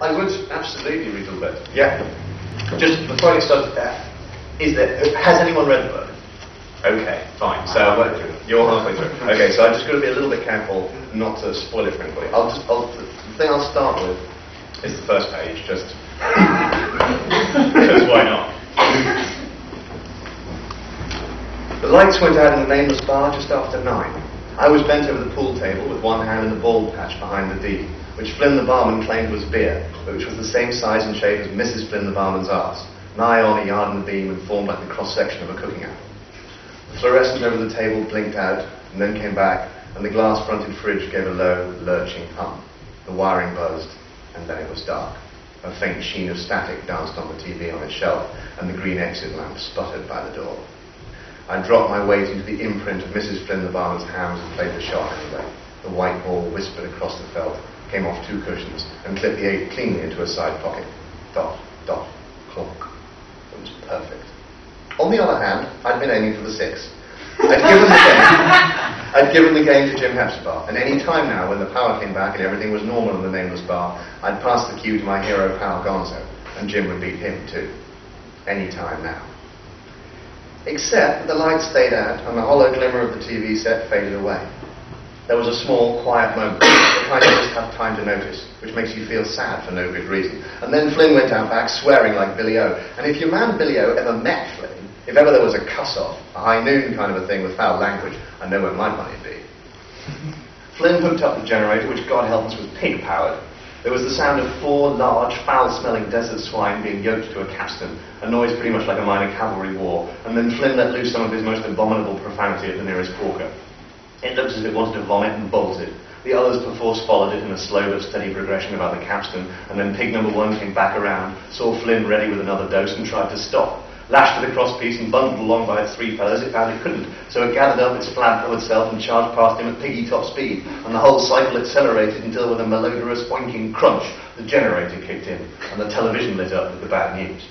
I would absolutely read a little bit. Yeah. Just before I get started, has anyone read the book? Okay, fine. So you're halfway through. Okay, so I've just got to be a little bit careful not to spoil it for anybody. The thing I'll start with is the first page, just because why not? The lights went out in the nameless bar just after 9. I was bent over the pool table with one hand in the bald patch behind the D, which Flynn the barman claimed was beer, but which was the same size and shape as Mrs. Flynn the barman's arse, nigh on a yard in the beam and formed like the cross-section of a cooking apple. The fluorescent over the table blinked out and then came back, and the glass-fronted fridge gave a low, lurching hum. The wiring buzzed, and then it was dark. A faint sheen of static danced on the TV on its shelf, and the green exit lamp sputtered by the door. I dropped my weight into the imprint of Mrs. Flynn the barman's hands and played the shot anyway. The white ball whispered across the felt, came off 2 cushions, and clipped the 8 cleanly into a side pocket. Dot, dot, clonk. It was perfect. On the other hand, I'd been aiming for the 6. I'd given the game to Jim Hepzibah, and any time now when the power came back and everything was normal in the nameless bar, I'd pass the cue to my hero pal Gonzo, and Jim would beat him too. Any time now. Except that the lights stayed out and the hollow glimmer of the TV set faded away. There was a small, quiet moment, the kind you just have time to notice, which makes you feel sad for no good reason. And then Flynn went out back swearing like Billy O. And if your man Billy O ever met Flynn, if ever there was a cuss-off, a high noon kind of a thing with foul language, I know where my money'd be. Flynn hooked up the generator, which God help us was pig-powered. There was the sound of 4 large, foul-smelling desert swine being yoked to a capstan, a noise pretty much like a minor cavalry war, and then Flynn let loose some of his most abominable profanity at the nearest porker. It looked as if it wanted to vomit and bolted. The others perforce followed it in a slow but steady progression about the capstan, and then pig number 1 came back around, saw Flynn ready with another dose and tried to stop. Lashed to the crosspiece and bundled along by its 3 fellows, it found it couldn't, so it gathered up its flab from itself and charged past him at piggy top speed, and the whole cycle accelerated until with a melodious oinking crunch, the generator kicked in, and the television lit up with the bad news.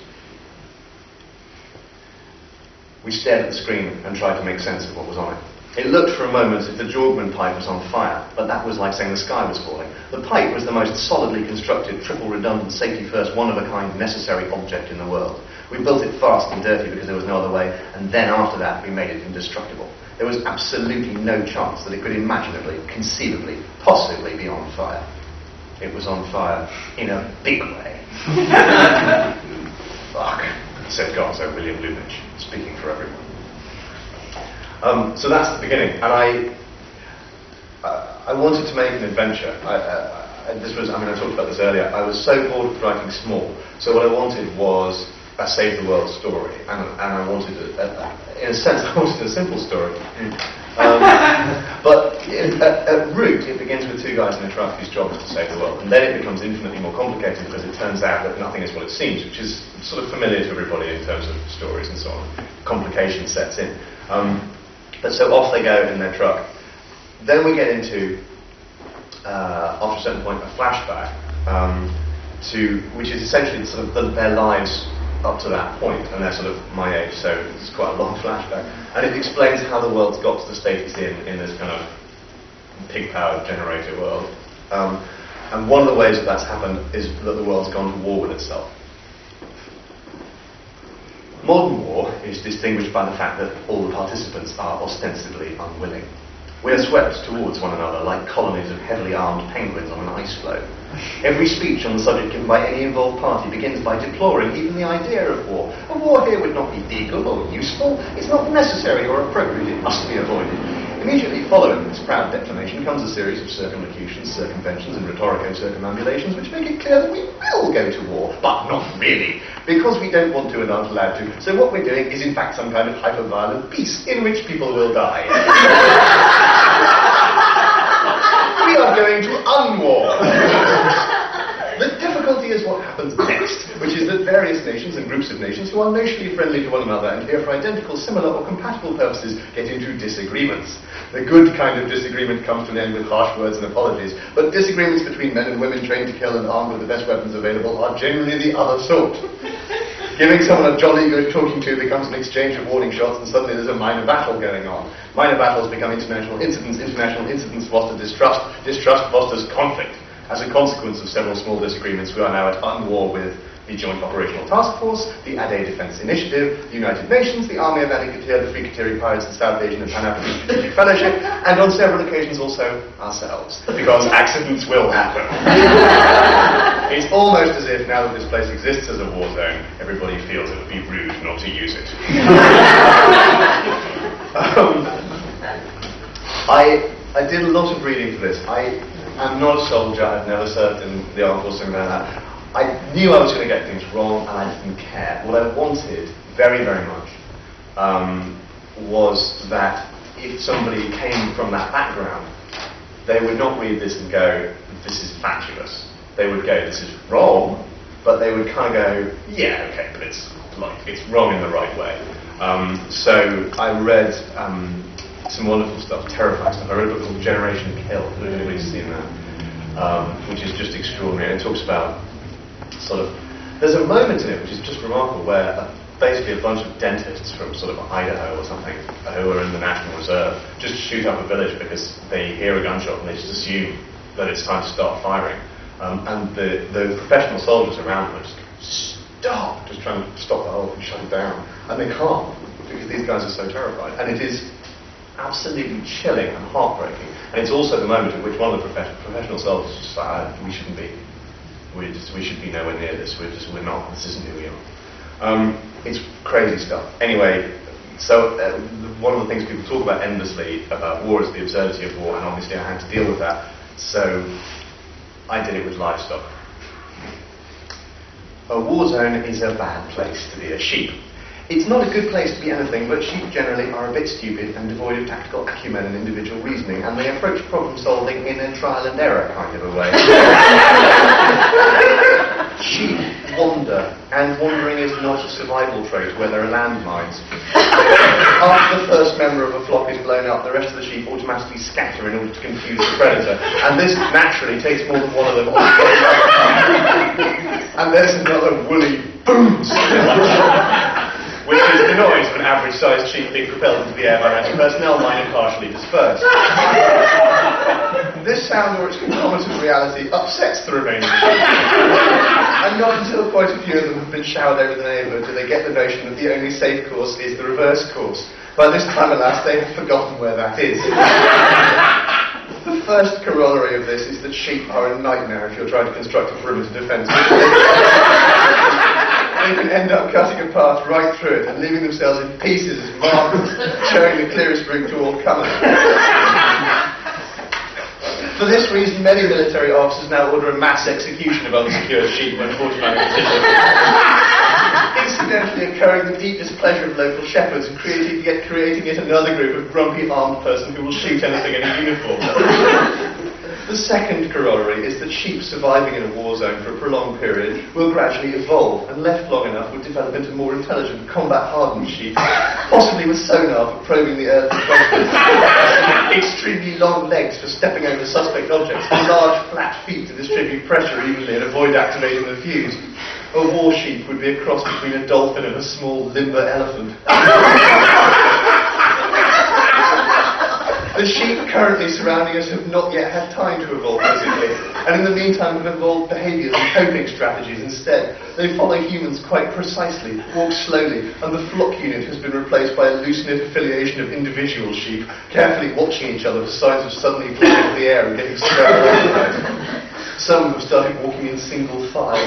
We stared at the screen and tried to make sense of what was on it. It looked for a moment as if the Jorgman pipe was on fire, but that was like saying the sky was falling. The pipe was the most solidly constructed, triple-redundant, safety-first, one-of-a-kind, necessary object in the world. We built it fast and dirty because there was no other way, and then after that we made it indestructible. There was absolutely no chance that it could imaginably, conceivably, possibly be on fire. It was on fire in a big way. Fuck, said Gonzo William Lubitsch, speaking for everyone. So that's the beginning, and I wanted to make an adventure. I talked about this earlier. I was so bored of writing small, so what I wanted was a save the world story, and I wanted, in a sense, I wanted a simple story. But at root, it begins with 2 guys in a truck whose job is to save the world, and then it becomes infinitely more complicated because it turns out that nothing is what it seems, which is sort of familiar to everybody in terms of stories and so on. Complication sets in. But so off they go in their truck. Then we get into, after a certain point, a flashback, which is essentially sort of their lives up to that point, and they're sort of my age, so it's quite a long flashback. And it explains how the world's got to the state it's in this kind of pig-powered generator world. And one of the ways that that's happened is that the world's gone to war with itself. Modern war is distinguished by the fact that all the participants are ostensibly unwilling. We are swept towards one another like colonies of heavily armed penguins on an ice floe. Every speech on the subject given by any involved party begins by deploring even the idea of war. A war here would not be legal or useful. It's not necessary or appropriate. It must be avoided. Immediately following this proud declamation comes a series of circumlocutions, circumventions, and rhetorico-circumambulations which make it clear that we will go to war, but not really, because we don't want to and aren't allowed to. So what we're doing is in fact some kind of hyper-violent peace in which people will die. We are going to unwar. The difficulty is what happens next, which is that various nations and groups of nations who are notionally friendly to one another and here for identical, similar or compatible purposes get into disagreements. The good kind of disagreement comes to an end with harsh words and apologies, but disagreements between men and women trained to kill and armed with the best weapons available are generally the other sort. Giving someone a jolly good talking to becomes an exchange of warning shots, and suddenly there's a minor battle going on. Minor battles become international incidents foster distrust, distrust fosters conflict. As a consequence of several small disagreements, we are now at war with the Joint Operational Task Force, the ADE Defense Initiative, the United Nations, the Army of Anikatir, the Free Kateri Pirates, the South Asian and Pan-African Strategic Fellowship, and on several occasions also ourselves, because accidents will happen. It's almost as if now that this place exists as a war zone, everybody feels it would be rude not to use it. I did a lot of reading for this. I am not a soldier, I've never served in the armed forces or anything like that. I knew I was going to get things wrong, and I didn't care. What I wanted, very, very much, was that if somebody came from that background, they would not read this and go, this is fabulous. They would go, this is wrong, but they would kind of go, yeah, okay, but it's wrong in the right way. So I read some wonderful stuff, terrifying stuff. I read a book called Generation Kill. I don't know if anybody's seen that, which is just extraordinary. And it talks about there's a moment in it which is just remarkable where basically a bunch of dentists from sort of Idaho or something who are in the National Reserve just shoot up a village because they hear a gunshot and they just assume that it's time to start firing. And the professional soldiers around them are just stop, just trying to stop the whole thing, shut it down. And they can't, because these guys are so terrified. And it is absolutely chilling and heartbreaking. And it's also the moment at which one of the professional soldiers is just like, we shouldn't be. We should be nowhere near this. We're not. This isn't who we are. It's crazy stuff. Anyway, so one of the things people talk about endlessly about war is the absurdity of war, and obviously I had to deal with that. So I did it with livestock. A war zone is a bad place to be a sheep. It's not a good place to be anything, but sheep generally are a bit stupid and devoid of tactical acumen and individual reasoning, and they approach problem solving in a trial and error kind of a way. Sheep wander, and wandering is not a survival trait where there are landmines. After the first member of a flock is blown up, the rest of the sheep automatically scatter in order to confuse the predator, and this naturally takes more than one of them on the and there's another woolly boom, which is the noise of an average-sized sheep being propelled into the air by anti-personnel mine and partially dispersed. This sound, or its concomitant reality, upsets the remaining sheep. And not until quite a few of them have been showered over the neighbourhood do they get the notion that the only safe course is the reverse course. By this time, alas, they have forgotten where that is. The first corollary of this is that sheep are a nightmare if you're trying to construct a perimeter defence. They can end up cutting a path right through it and leaving themselves in pieces as markers, showing the clearest route to all comers. For this reason, many military officers now order a mass execution of unsecured sheep when fortified positions. Incidentally occurring the deep displeasure of local shepherds and creating yet another group of grumpy armed person who will shoot anything in a uniform. The second corollary is that sheep surviving in a war zone for a prolonged period will gradually evolve, and left long enough would develop into more intelligent, combat-hardened sheep, possibly with sonar for probing the earth with extremely long legs for stepping over suspect objects, and large flat feet to distribute pressure evenly and avoid activating the fuse. A war sheep would be a cross between a dolphin and a small limber elephant. The sheep currently surrounding us have not yet had time to evolve physically, and in the meantime have evolved behaviours and coping strategies instead. They follow humans quite precisely, walk slowly, and the flock unit has been replaced by a loose-knit affiliation of individual sheep, carefully watching each other for signs of suddenly flying into the air and getting spread organized. Some have started walking in single file.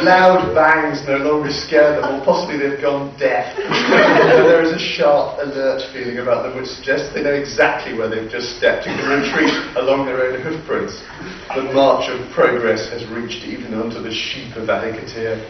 Loud bangs no longer scare them, or possibly they've gone deaf. There is a sharp, alert feeling about them which suggests they know exactly where they've just stepped and can retreat along their own hoofprints. The march of progress has reached even unto the sheep of Anikatir.